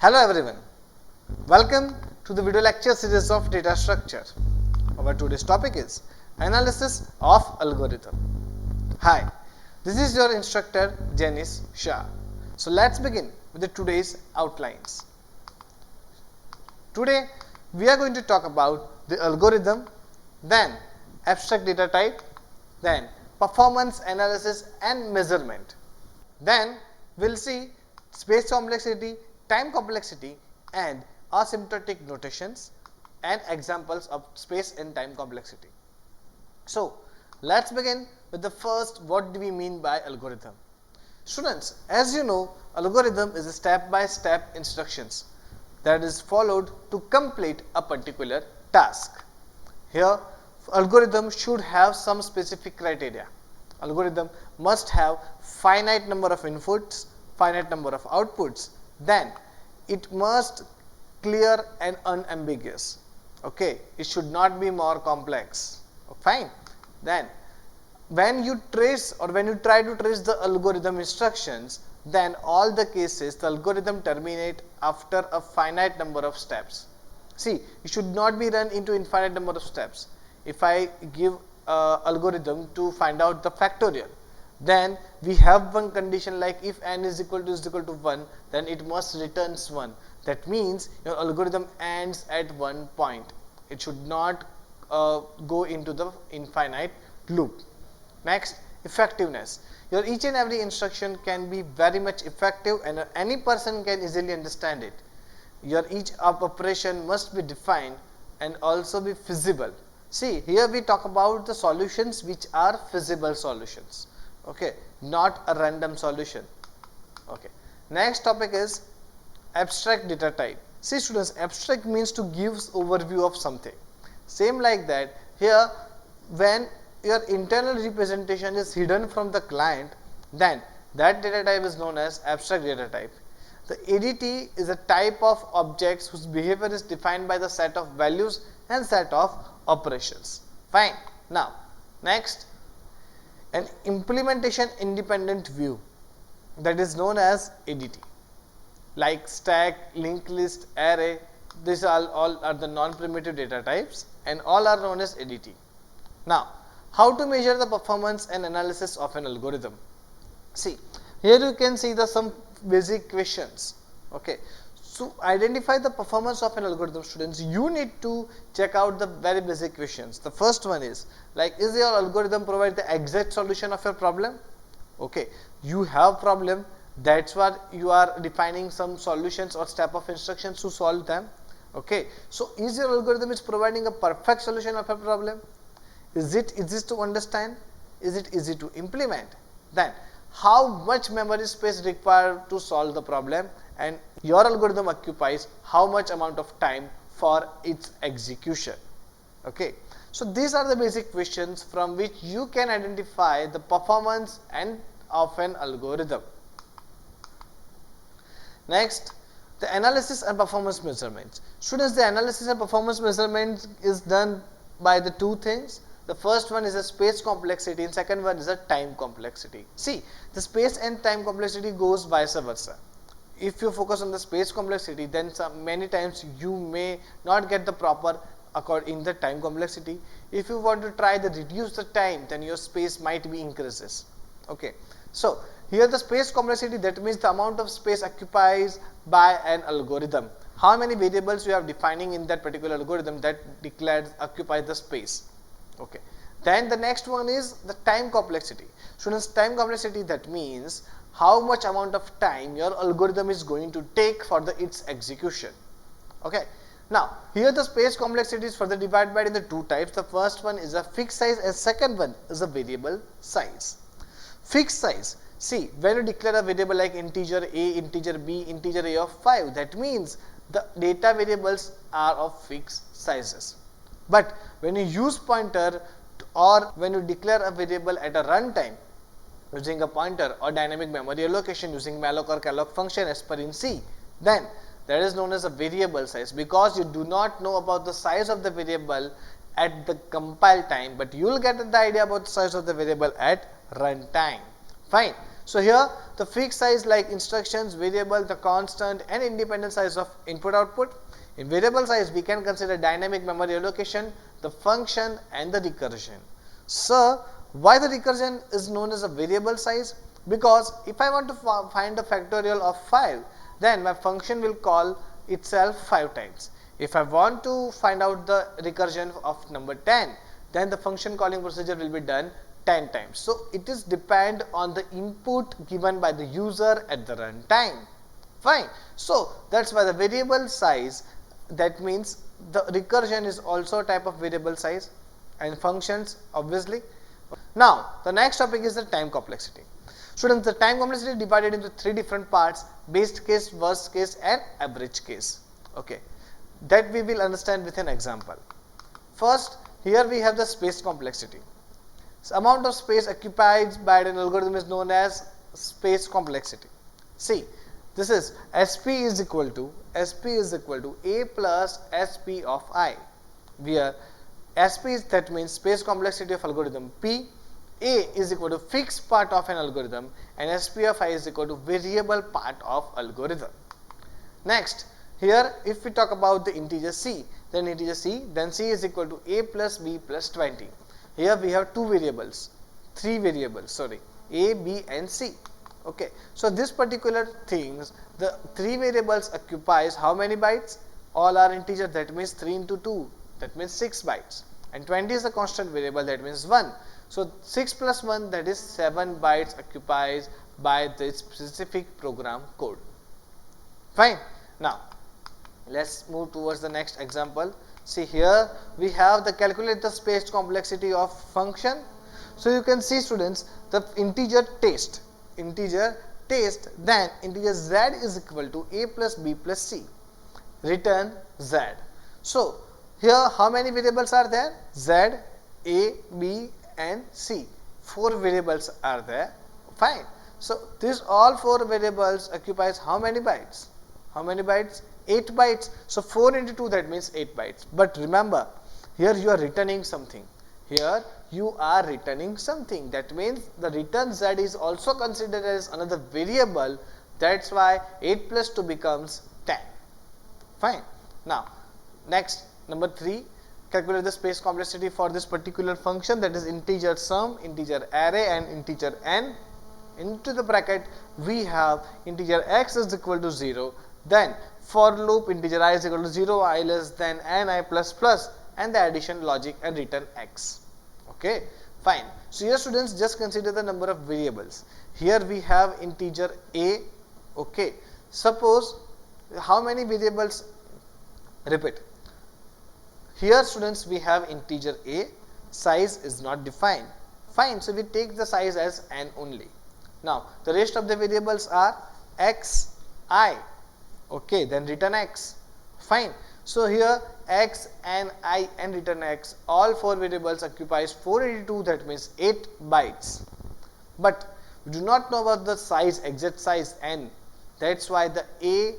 Hello everyone, welcome to the video lecture series of data structure. Our today's topic is analysis of algorithm. Hi, this is your instructor Janice Shah. So let's begin with the today's outlines. Today we are going to talk about the algorithm, then abstract data type, then performance analysis and measurement. Then we will see space complexity, time complexity and asymptotic notations and examples of space and time complexity. So, let us begin with the first, what do we mean by algorithm? Students, as you know, algorithm is a step-by-step instructions that is followed to complete a particular task. Here, algorithm should have some specific criteria. Algorithm must have finite number of inputs, finite number of outputs, then it must clear and unambiguous. Okay, it should not be more complex. Fine. Then when you trace or when you try to trace the algorithm instructions, then all the cases the algorithm terminate after a finite number of steps. See, it should not be run into infinite number of steps. If I give algorithm to find out the factorial, then we have one condition like if n is equal to 1, then it must returns 1. That means your algorithm ends at one point. It should not go into the infinite loop. Next, effectiveness. Your each and every instruction can be very much effective and any person can easily understand it. Your each operation must be defined and also be feasible. See, here we talk about the solutions which are feasible solutions, okay, not a random solution. Okay. Next topic is abstract data type. See students, abstract means to give overview of something. Same like that, here when your internal representation is hidden from the client, then that data type is known as abstract data type. The ADT is a type of objects whose behavior is defined by the set of values and set of operations. Fine. Now, next, an implementation independent view, that is known as ADT, like stack, linked list, array. These all are the non-primitive data types and all are known as ADT. Now, how to measure the performance and analysis of an algorithm? See, here you can see the some basic questions. Okay. So, identify the performance of an algorithm, students. You need to check out the very basic questions. The first one is like, is your algorithm provide the exact solution of your problem? Okay, you have problem, that's why you are defining some solutions or step of instructions to solve them. Okay, so is your algorithm is providing a perfect solution of a problem? Is it easy to understand? Is it easy to implement? Then how much memory space required to solve the problem, and your algorithm occupies how much amount of time for its execution. Okay. So, these are the basic questions from which you can identify the performance and of an algorithm. Next, the analysis and performance measurements. Students, the analysis and performance measurement is done by the two things. The first one is a space complexity and second one is a time complexity. See, the space and time complexity goes vice versa. If you focus on the space complexity, then many times you may not get the proper accord in the time complexity. If you want to try to reduce the time, then your space might be increases. Okay. So, here the space complexity, that means the amount of space occupied by an algorithm. How many variables you have defining in that particular algorithm that declares occupies the space. Okay. Then the next one is the time complexity. Students, time complexity, that means how much amount of time your algorithm is going to take for its execution. Okay. Now, here the space complexity is further divided by into two types. The first one is a fixed size and second one is a variable size. Fixed size, see, when you declare a variable like integer a, integer b, integer a of 5, that means the data variables are of fixed sizes. But when you use pointer or when you declare a variable at a runtime using a pointer or dynamic memory allocation using malloc or calloc function as per in C, then that is known as a variable size, because you do not know about the size of the variable at the compile time, but you will get the idea about the size of the variable at runtime. Fine. So here the fixed size like instructions, variable, the constant and independent size of input output. In variable size we can consider dynamic memory allocation, the function and the recursion. So why the recursion is known as a variable size? Because if I want to find the factorial of 5, then my function will call itself 5 times. If I want to find out the recursion of number 10, then the function calling procedure will be done 10 times. So it is depend on the input given by the user at the run time. Fine. So that's why the variable size, that means the recursion is also a type of variable size and functions obviously. Now the next topic is the time complexity. Students, the time complexity is divided into 3 different parts: best case, worst case and average case. Okay, that we will understand with an example. First, here we have the space complexity. So amount of space occupied by an algorithm is known as space complexity. See, this is SP is equal to A plus SP of I, where SP is, that means space complexity of algorithm P, A is equal to fixed part of an algorithm and SP of I is equal to variable part of algorithm. Next, here if we talk about the integer C, then C is equal to A plus B plus 20. Here we have three variables, A, B and C. Okay, so this particular things, the 3 variables occupies how many bytes? All are integer, that means 3 into 2, that means 6 bytes, and 20 is a constant variable, that means 1. So 6 plus 1, that is 7 bytes occupies by this specific program code. Fine. Now let's move towards the next example. See, here we have the calculate the space complexity of function. So you can see, students, the integer taste, then integer z is equal to A plus B plus C, return z. So here how many variables are there? Z, A, B and C. 4 variables are there. Fine. So these all 4 variables occupies how many bytes? 8 bytes. So 4 into 2, that means 8 bytes. But remember, here you are returning something. That means the return z is also considered as another variable. That's why 8 plus 2 becomes 10. Fine. Now next, number 3, calculate the space complexity for this particular function, that is integer sum, integer array and integer n. Into the bracket we have integer x is equal to 0, then for loop integer I is equal to 0, I less than n, I plus plus, and the addition logic and return x. Okay, fine. So here, students, just consider the number of variables. Here we have integer a. Okay, suppose how many variables? Repeat. Here, students, we have integer a, size is not defined. Fine, so we take the size as n only. Now the rest of the variables are x, I. Okay, then return x. Fine. So here x and I and return x, all 4 variables occupies 4 into 2, that means 8 bytes. But we do not know about the size, exact size n. That's why the a,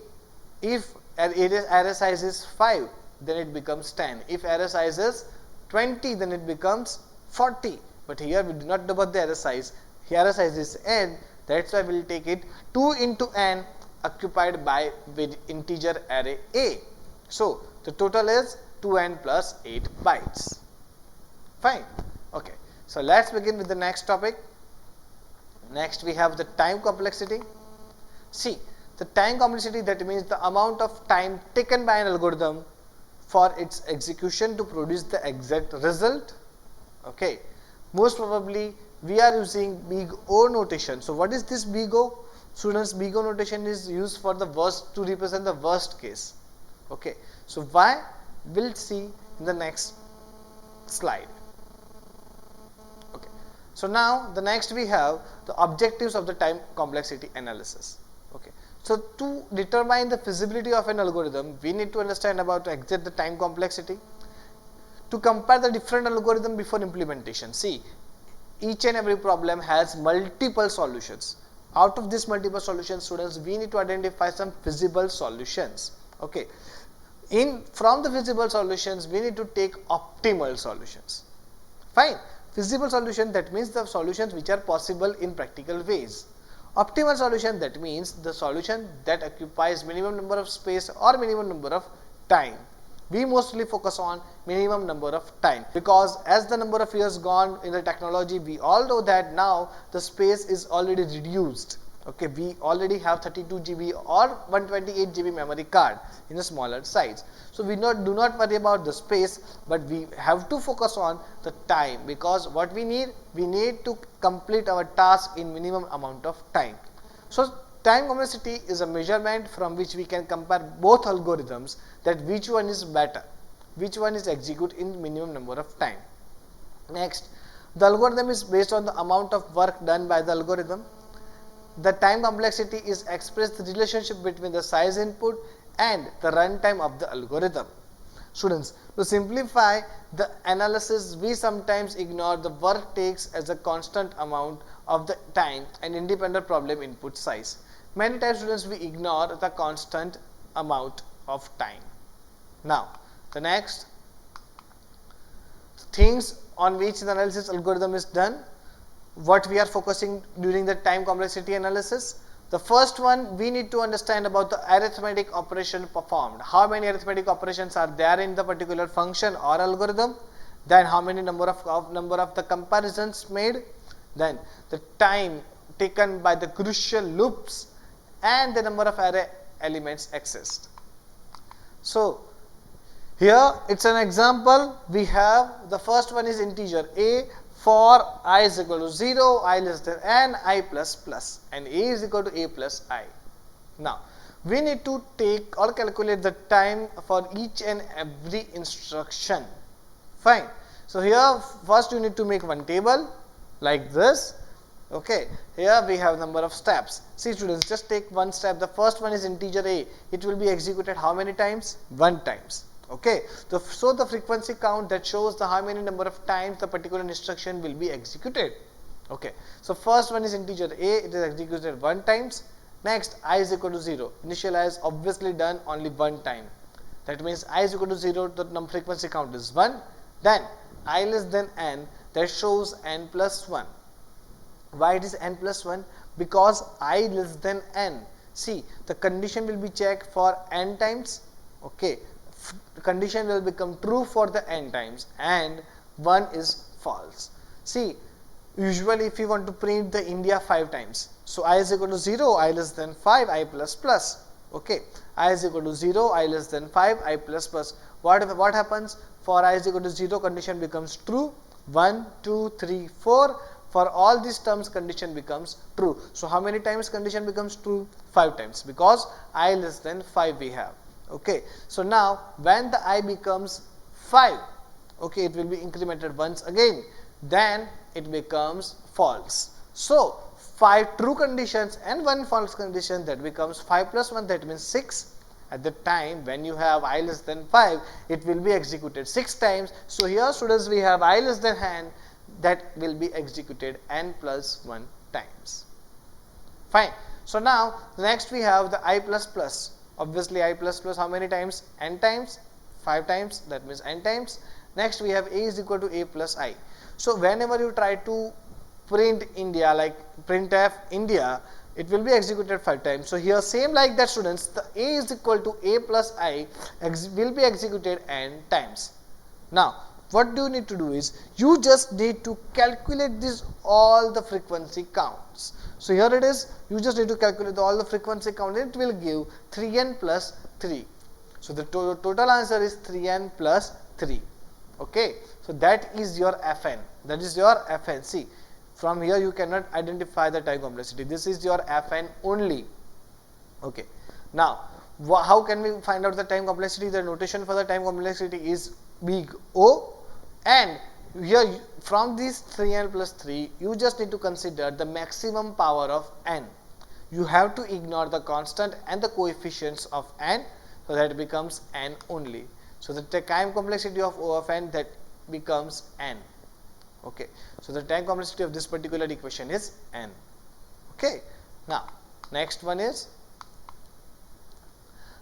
if array size is 5, then it becomes 10. If array size is 20, then it becomes 40. But here we do not know about the array size. Here array size is n. That's why we will take it 2 into n occupied by with integer array a. So the total is 2n plus 8 bytes. Fine. Okay. So let's begin with the next topic. Next we have the time complexity. See, the time complexity, that means the amount of time taken by an algorithm for its execution to produce the exact result. Okay. Most probably we are using big O notation. So what is this big O? Students, big O notation is used for the worst, to represent the worst case. Okay. So why? We'll see in the next slide. Okay. So now the next we have the objectives of the time complexity analysis. Okay. So to determine the feasibility of an algorithm, we need to understand about the time complexity. To compare the different algorithm before implementation. See, each and every problem has multiple solutions. Out of these multiple solutions, students, we need to identify some feasible solutions. Okay. From the feasible solutions, we need to take optimal solutions. Fine. Feasible solution, that means the solutions which are possible in practical ways. Optimal solution, that means the solution that occupies minimum number of space or minimum number of time. We mostly focus on minimum number of time, because as the number of years gone in the technology, we all know that now the space is already reduced. Okay, we already have 32 GB or 128 GB memory card in a smaller size. So we do not worry about the space, but we have to focus on the time, because what we need to complete our task in minimum amount of time. So time complexity is a measurement from which we can compare both algorithms, that which one is better, which one is executed in minimum number of time. Next, the algorithm is based on the amount of work done by the algorithm. The time complexity is expressed the relationship between the size input and the runtime of the algorithm. Students, to simplify the analysis, we sometimes ignore the work takes as a constant amount of the time and independent problem input size. Many times, students, we ignore the constant amount of time. Now, the next things on which the analysis algorithm is done, what we are focusing during the time complexity analysis. The first one, we need to understand about the arithmetic operation performed. How many arithmetic operations are there in the particular function or algorithm? Then how many number of the comparisons made? Then the time taken by the crucial loops and the number of array elements accessed. So here it's an example. We have the first one is integer a. For I is equal to 0, I less than n, I plus plus, and a is equal to a plus I. Now, we need to take or calculate the time for each and every instruction. Fine. So here first you need to make one table like this. Okay. Here we have number of steps. See students, just take one step. The first one is integer a. It will be executed how many times? 1 times. Okay, so the frequency count that shows the how many number of times the particular instruction will be executed. Okay, so first one is integer a, it is executed 1 times. Next, I is equal to 0. Initialize obviously done only 1 time. That means I is equal to 0, the frequency count is 1. Then I less than n, that shows n plus 1. Why it is n plus 1? Because I less than n. See, the condition will be checked for n times. Okay. Condition will become true for the n times and 1 is false. See, usually if you want to print the India 5 times, so I is equal to 0, I less than 5, I plus plus. Okay, I is equal to 0, I less than 5, I plus plus. What happens? For I is equal to 0, condition becomes true. 1, 2, 3, 4. For all these terms, condition becomes true. So how many times condition becomes true? 5 times, because I less than 5 we have. Okay, so now when the I becomes 5, okay, it will be incremented once again, then it becomes false. So 5 true conditions and 1 false condition, that becomes 5 plus 1, that means 6. At the time when you have I less than 5, it will be executed 6 times. So here students, we have I less than n, that will be executed n plus 1 times. Fine. So now next we have the I plus plus. Obviously I plus plus how many times? N times, 5 times, that means n times. Next we have a is equal to a plus I. So whenever you try to print India, like printf India, it will be executed 5 times. So here same like that students, the a is equal to a plus I will be executed n times. Now what do you need to do is, you just need to calculate this all the frequency counts. So here it is, you just need to calculate all the frequency count, it will give 3n plus 3. So the total answer is 3n plus 3. Okay, so that is your Fn, that is your Fn. See, from here you cannot identify the time complexity, this is your Fn only. Okay, now how can we find out the time complexity? The notation for the time complexity is big O, and here from this 3n plus 3, you just need to consider the maximum power of n. You have to ignore the constant and the coefficients of n, so that becomes n only. So the time complexity of O of n, that becomes n. Okay, so the time complexity of this particular equation is n. Okay, now next one is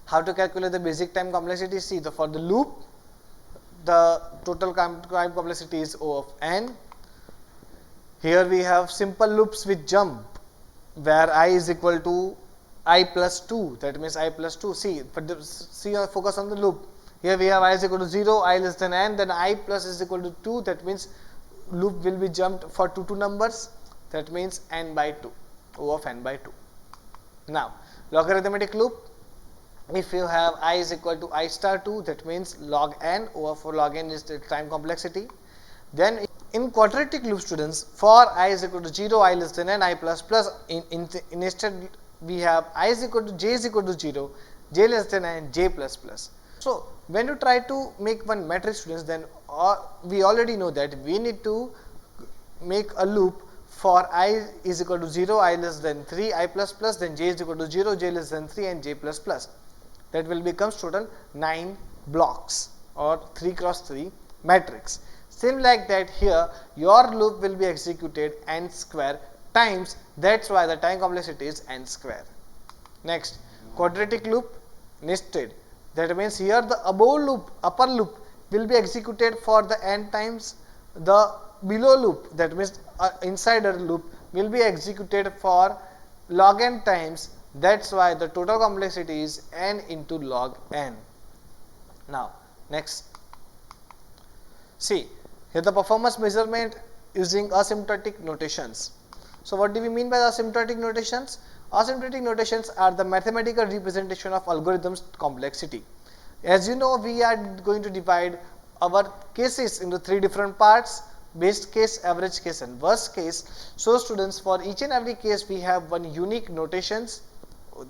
how to calculate the basic time complexity. See, for the loop, the total time complexity is O of n. Here we have simple loops with jump. where I is equal to I plus 2, that means I plus 2. See, focus on the loop. Here we have I is equal to 0, I less than n, then I plus is equal to 2, that means loop will be jumped for two numbers, that means n by 2, O of n by 2. Now, logarithmic loop, if you have I is equal to I star 2, that means log n, O of log n is the time complexity. Then in quadratic loop, students, for I is equal to 0, I less than n, I plus plus, instead we have I is equal to j is equal to 0, j less than n, j plus plus. So, when you try to make one matrix, students, then we already know that we need to make a loop for I is equal to 0, I less than 3, I plus plus, then j is equal to 0, j less than 3 and j plus plus. That will become total 9 blocks or 3 cross 3 matrix. Same like that, here your loop will be executed n square times, that's why the time complexity is n square. Next, quadratic loop nested, that means here the above loop, upper loop will be executed for the n times, the below loop, that means insider loop will be executed for log n times, that's why the total complexity is n into log n. Now, next, see, here the performance measurement using asymptotic notations. So, what do we mean by asymptotic notations? Asymptotic notations are the mathematical representation of algorithms complexity. As you know, we are going to divide our cases into 3 different parts: best case, average case and worst case. So, students, for each and every case we have one unique notations,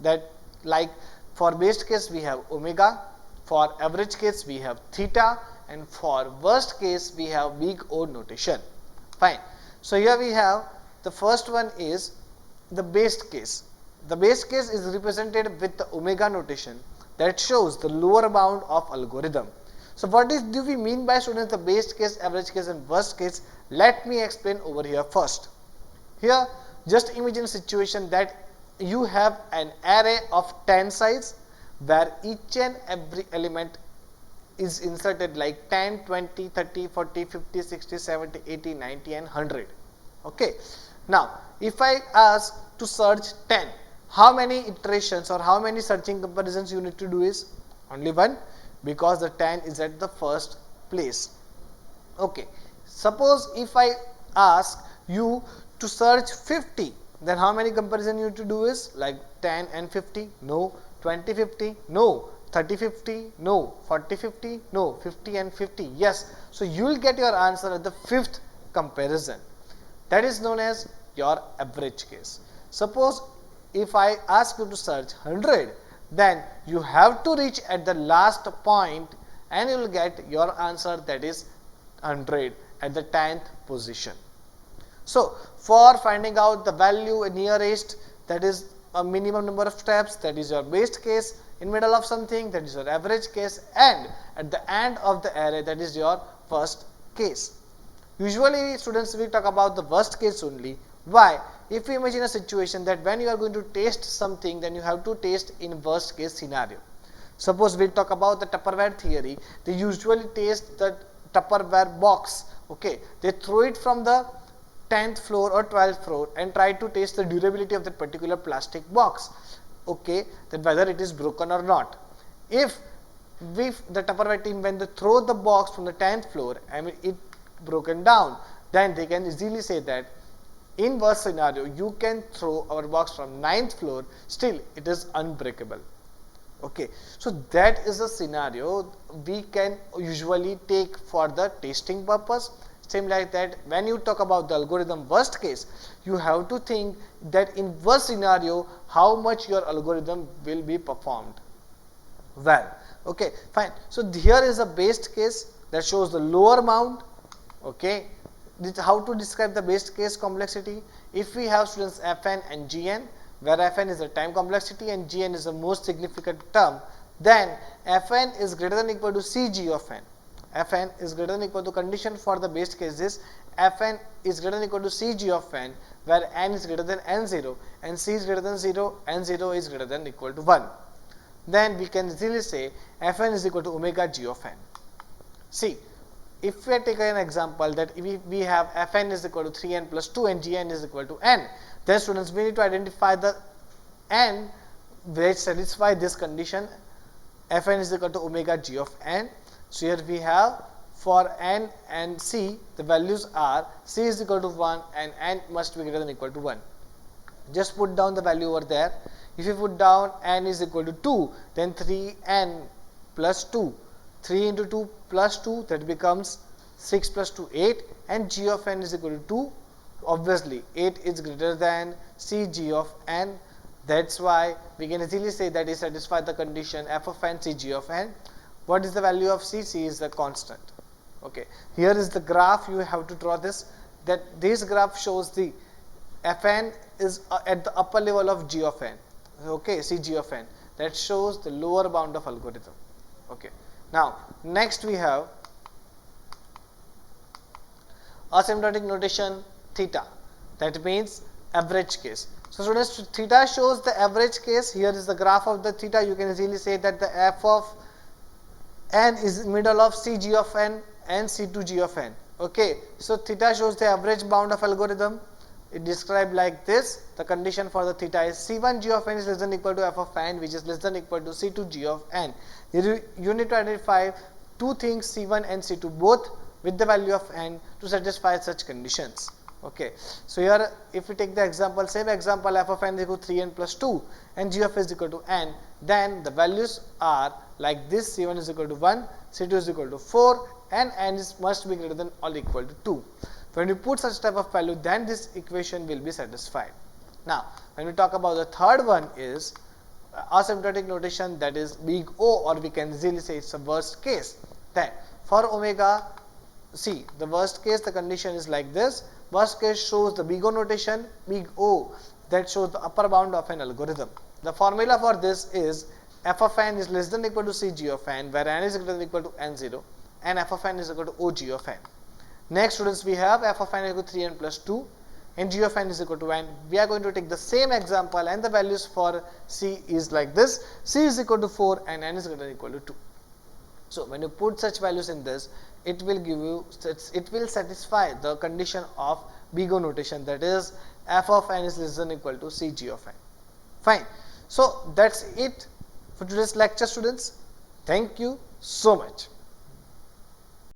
that like for best case we have omega, for average case we have theta, and for worst case we have big O notation. Fine. So, here we have the first one is the best case. The base case is represented with the omega notation that shows the lower bound of algorithm. So, what do we mean by, students, the base case, average case and worst case? Let me explain over here first. Here just imagine a situation that you have an array of 10 sides where each and every element is inserted like 10, 20, 30, 40, 50, 60, 70, 80, 90 and 100. Okay. Now, if I ask to search 10, how many iterations or how many searching comparisons you need to do is? Only one, because the 10 is at the first place. Okay. Suppose if I ask you to search 50, then how many comparison you need to do is? Like 10 and 50? No. 20, 50? No. 30, 50? No. 40, 50? No. 50 and 50? Yes. So, you will get your answer at the 5th comparison. That is known as your average case. Suppose if I ask you to search 100, then you have to reach at the last point and you will get your answer, that is 100 at the 10th position. So, for finding out the value nearest, that is a minimum number of steps, that is your best case, in middle of something, that is your average case, and at the end of the array, that is your worst case. Usually, students, we talk about the worst case only. Why? If you imagine a situation that when you are going to taste something, then you have to taste in worst case scenario. Suppose we talk about the Tupperware theory, they usually taste the Tupperware box. Okay, they throw it from the 10th floor or 12th floor and try to taste the durability of that particular plastic box. Okay, that whether it is broken or not. If the Tupperware team, when they throw the box from the 10th floor and it broken down, then they can easily say that in worst scenario you can throw our box from 9th floor, still it is unbreakable. Okay, so that is a scenario we can usually take for the testing purpose. Same like that, when you talk about the algorithm worst case, you have to think that in worst scenario how much your algorithm will be performed well. Okay, fine. So, here is a best case that shows the lower bound. Okay, this how to describe the best case complexity. If we have, students, Fn and Gn, where Fn is the time complexity and Gn is the most significant term, then Fn is greater than or equal to Cg of n. Fn is greater than or equal to, condition for the best case is Fn is greater than or equal to Cg of n, where n is greater than n0 and C is greater than 0, n0 is greater than or equal to 1. Then we can easily say Fn is equal to omega g of n. See, if we take an example that we have Fn is equal to 3n plus 2 and Gn is equal to n, Then students, we need to identify the n which satisfy this condition, fn is equal to omega g of n. So here we have for n and c, the values are c is equal to 1 and n must be greater than or equal to 1. Just put down the value over there. If you put down n is equal to 2, then 3n plus 2, 3 into 2 plus 2, that becomes 6 plus 2, 8, and g of n is equal to 2. Obviously, 8 is greater than c g of n. That's why we can easily say that it satisfies the condition f of n c g of n. What is the value of c? C is the constant. Okay. Here is the graph. You have to draw this. That this graph shows the fn is at the upper level of g of n. Okay, c g of n. That shows the lower bound of algorithm. Okay. Now, next we have asymptotic notation theta. That means average case. So students, theta shows the average case. Here is the graph of the theta. You can easily say that the f of n is middle of c g of n and c to g of n. Okay. So theta shows the average bound of algorithm. It described like this. The condition for the theta is c1 g of n is less than or equal to f of n, which is less than or equal to c2 g of n. You need to identify two things, c1 and c2 both with the value of n to satisfy such conditions. Okay. So here if we take the example, same example, f of n is equal to 3n plus 2 and g of n is equal to n, then the values are like this: c1 is equal to 1, c2 is equal to 4, and n must be greater than or equal to 2. When you put such type of value, then this equation will be satisfied. Now, when we talk about the third one is asymptotic notation, that is big O, or we can easily say it's a worst case. Then for omega c, the worst case, the condition is like this. Worst case shows the big O notation, big O, that shows the upper bound of an algorithm. The formula for this is f of n is less than or equal to c g of n, where n is greater than or equal to n0, and f of n is equal to o g of n. Next students, we have f of n is equal to 3n plus 2 and g of n is equal to n. We are going to take the same example, and the values for c is like this: c is equal to 4 and n is greater than or equal to 2. So when you put such values in this, it will give you, it will satisfy the condition of big O notation, that is f of n is less than or equal to c g of n. Fine. So that's it for today's lecture, students. Thank you so much.